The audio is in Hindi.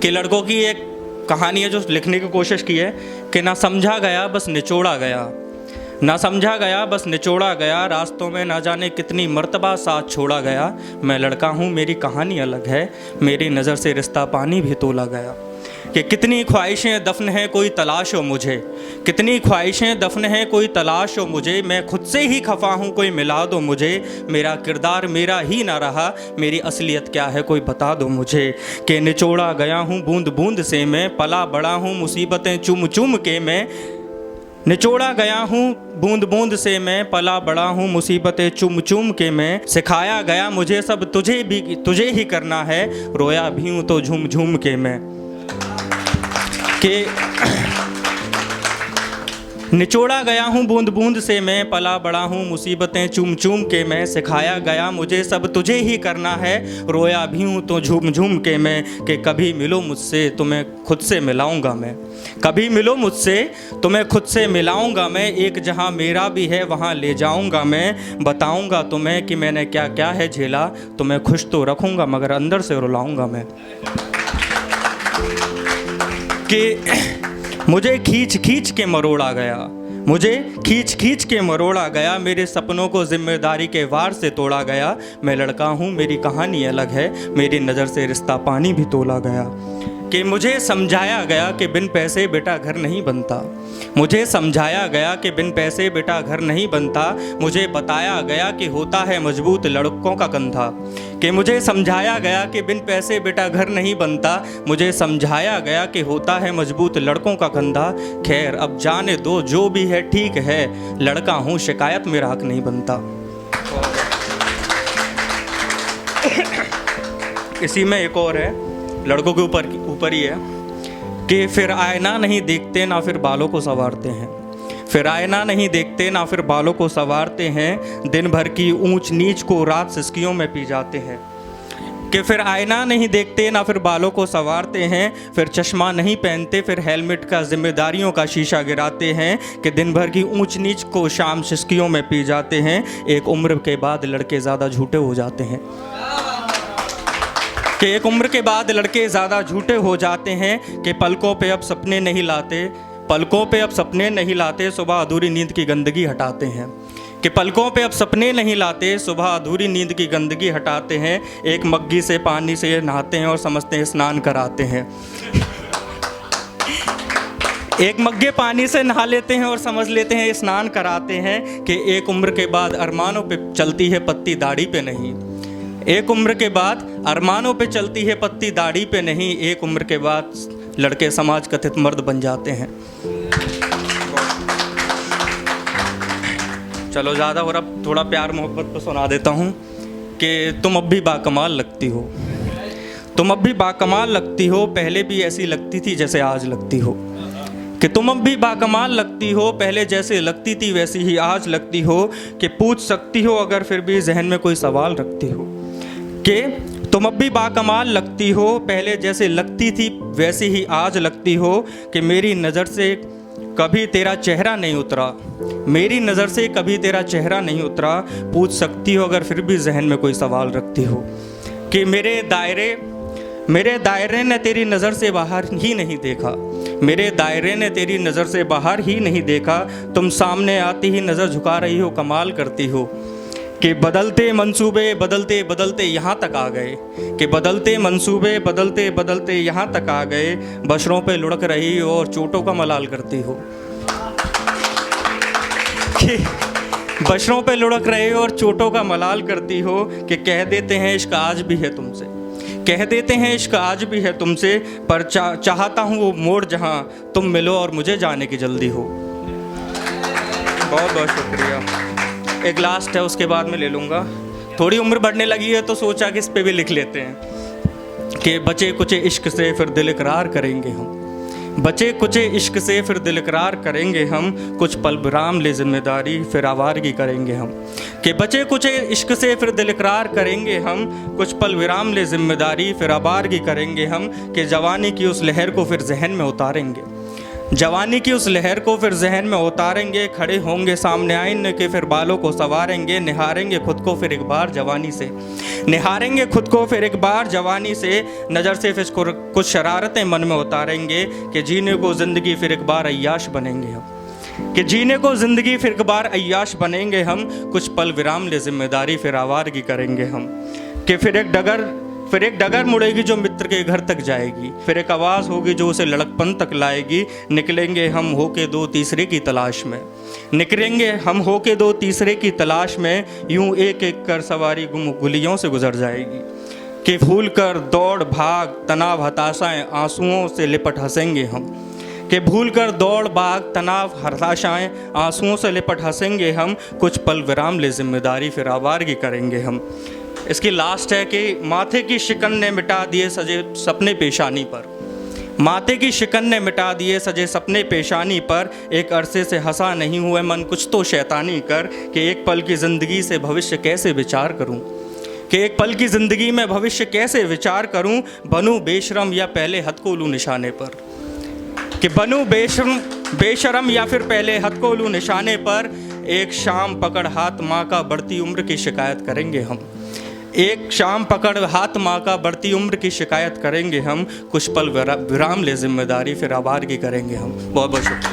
कि लड़कों की एक कहानी है जो लिखने की कोशिश की है कि ना समझा गया बस निचोड़ा गया, ना समझा गया बस निचोड़ा गया, रास्तों में ना जाने कितनी मर्तबा साथ छोड़ा गया। मैं लड़का हूँ मेरी कहानी अलग है, मेरी नज़र से रिश्ता पानी भी तोला गया। कि कितनी ख्वाहिशें दफन हैं कोई तलाश हो मुझे, कितनी ख्वाहिशें दफन हैं कोई तलाश हो मुझे, मैं खुद से ही खफा हूँ कोई मिला दो मुझे, मेरा किरदार मेरा ही ना रहा, मेरी असलियत क्या है कोई बता दो मुझे। कि निचोड़ा गया हूँ बूंद बूंद से मैं, पला बड़ा हूँ मुसीबतें चुम चुम के मैं, निचोड़ा गया हूँ बूंद बूंद से मैं, पला बड़ा हूँ मुसीबतें चुम चुम के मैं, सिखाया गया मुझे सब तुझे ही करना है, रोया भी हूँ तो झूम झूम के मैं। कि निचोड़ा गया हूँ बूंद बूंद से मैं, पला बड़ा हूँ मुसीबतें चूम चूम के मैं, सिखाया गया मुझे सब तुझे ही करना है, रोया भी हूँ तो झूम झूम के मैं। कि कभी मिलो मुझसे तुम्हें खुद से मिलाऊंगा मैं, कभी मिलो मुझसे तुम्हें खुद से मिलाऊंगा मैं, एक जहाँ मेरा भी है वहाँ ले जाऊंगा मैं, बताऊंगा तुम्हें कि मैंने क्या क्या है झेला, तुम्हें खुश तो रखूंगा मगर अंदर से रुलाऊंगा मैं। कि मुझे खींच खींच के मरोड़ा गया, मुझे खींच खींच के मरोड़ा गया, मेरे सपनों को जिम्मेदारी के वार से तोड़ा गया। मैं लड़का हूँ मेरी कहानी अलग है, मेरी नज़र से रिश्ता पानी भी तोला गया। कि मुझे समझाया गया कि बिन पैसे बेटा घर नहीं बनता, मुझे समझाया गया कि बिन पैसे बेटा घर नहीं बनता, मुझे बताया गया कि होता है मजबूत लड़कों का कंधा। कि मुझे समझाया गया कि बिन पैसे बेटा घर नहीं बनता, मुझे समझाया गया कि होता है मजबूत लड़कों का कंधा। खैर अब जाने दो जो भी है ठीक है, लड़का हूँ शिकायत मेरा हक नहीं बनता। इसी में एक और है, लड़कों के ऊपर ही है कि फिर आईना नहीं देखते ना फिर बालों को संवारते हैं, फिर आईना नहीं देखते ना फिर बालों को संवारते हैं, दिन भर की ऊंच नीच को रात सिसकियों में पी जाते हैं। कि फिर आईना नहीं देखते ना फिर बालों को संवारते हैं, फिर चश्मा नहीं पहनते फिर हेलमेट का जिम्मेदारियों का शीशा गिराते हैं, कि दिन भर की ऊंच नीच को शाम सिसकियों में पी जाते हैं, एक उम्र के बाद लड़के ज़्यादा झूठे हो जाते हैं। कि एक उम्र के बाद लड़के ज़्यादा झूठे हो जाते हैं, कि पलकों पे अब सपने नहीं लाते, पलकों पे अब सपने नहीं लाते, सुबह अधूरी नींद की गंदगी हटाते हैं। कि पलकों पे अब सपने नहीं लाते, सुबह अधूरी नींद की गंदगी हटाते हैं, एक मग्गी से पानी से नहाते हैं और समझते हैं स्नान कराते हैं। एक मग्गे पानी से नहा लेते हैं और समझ लेते हैं स्नान कराते हैं। कि एक उम्र के बाद अरमानों पे चलती है पत्ती दाढ़ी पे नहीं, एक उम्र के बाद अरमानों पे चलती है पत्ती दाढ़ी पे नहीं, एक उम्र के बाद लड़के समाज कथित मर्द बन जाते हैं। चलो ज़्यादा और अब थोड़ा प्यार मोहब्बत पर सुना देता हूँ। कि तुम अब भी बाकमाल लगती हो, तुम अब भी बाकमाल लगती हो, पहले भी ऐसी लगती थी जैसे आज लगती हो। कि तुम अब भी बाकमाल लगती हो, पहले जैसे लगती थी वैसी ही आज लगती हो, कि पूछ सकती हो अगर फिर भी जहन में कोई सवाल रखती हो। कि तुम अब भी बाकमाल लगती हो, पहले जैसे लगती थी वैसी ही आज लगती हो, कि मेरी नज़र से कभी तेरा चेहरा नहीं उतरा, मेरी नज़र से कभी तेरा चेहरा नहीं उतरा, पूछ सकती हो अगर फिर भी जहन में कोई सवाल रखती हो। कि मेरे दायरे ने तेरी नज़र से बाहर ही नहीं देखा, मेरे दायरे ने तेरी नज़र से बाहर ही नहीं देखा, तुम सामने आती ही नज़र झुका रही हो, कमाल करती हो। कि बदलते मंसूबे बदलते बदलते यहाँ तक आ गए, कि बदलते मंसूबे बदलते बदलते यहाँ तक आ गए, बशरों पे लुढ़क रही हो और चोटों का मलाल करती हो। कि बशरों पे लुढ़क रहे हो और चोटों का मलाल करती हो। कि कह देते हैं इश्क आज भी है तुमसे, कह देते हैं इश्क आज भी है तुमसे, पर चाहता हूँ वो मोड़ जहाँ तुम मिलो और मुझे जाने की जल्दी हो। बहुत बहुत शुक्रिया। एक लास्ट है उसके बाद में ले लूँगा। थोड़ी उम्र बढ़ने लगी है तो सोचा कि इस पे भी लिख लेते हैं। कि बचे कुचे इश्क से फिर दिल इकरार करेंगे हम, बचे कुचे इश्क से फिर दिल इकरार करेंगे हम, कुछ पल विराम ले जिम्मेदारी फिर आवारगी करेंगे हम। कि बचे कुचे इश्क से फिर दिल इकरार करेंगे हम, कुछ पल विराम ले जिम्मेदारी फिर आवारगी करेंगे हम। कि जवानी की उस लहर को फिर जहन में उतारेंगे, जवानी की उस लहर को फिर जहन में उतारेंगे, खड़े होंगे सामने आईने के फिर बालों को संवारेंगे, निहारेंगे खुद को फिर एक बार जवानी से, निहारेंगे खुद को फिर एक बार जवानी से, नज़र से फिर कुछ शरारतें मन में उतारेंगे कि जीने को ज़िंदगी फिर एक बार अय्याश बनेंगे हम, कि जीने को ज़िंदगी फिर एक बार अय्याश बनेंगे हम, कुछ पल विराम ले जिम्मेदारी फिर आवारगी करेंगे हम, कि फिर एक डगर मुड़ेगी जो मित्र के घर तक जाएगी, फिर एक आवाज़ होगी जो उसे लड़कपन तक लाएगी, निकलेंगे हम होके दो तीसरे की तलाश में, निकलेंगे हम होके दो तीसरे की तलाश में, यूं एक एक कर सवारी गुलियों से गुजर जाएगी, कि भूल कर दौड़ भाग तनाव हताशाएं आंसुओं से लिपट हंसेंगे हम, कि भूल कर दौड़ भाग तनाव हताशाएं आंसुओं से लिपट हंसेंगे हम, कुछ पल विराम ले जिम्मेदारी फिर आवारगी करेंगे हम। इसकी लास्ट है कि माथे की शिकन ने मिटा दिए सजे सपने पेशानी पर, माथे की शिकन ने मिटा दिए सजे सपने पेशानी पर, एक अरसे से हंसा नहीं हुए मन कुछ तो शैतानी कर, कि एक पल की ज़िंदगी से भविष्य कैसे विचार करूं, कि एक पल की ज़िंदगी में भविष्य कैसे विचार करूं, बनूं बेशरम या पहले हद को लूं निशाने पर, कि बनूं बेशरम या फिर पहले हद को लूं निशाने पर, एक शाम पकड़ हाथ माँ का बढ़ती उम्र की शिकायत करेंगे हम, एक शाम पकड़ हाथ माँ का बढ़ती उम्र की शिकायत करेंगे हम, कुछ पल विराम ले जिम्मेदारी फिर आवारगी करेंगे हम। बहुत बहुत शुक्रिया।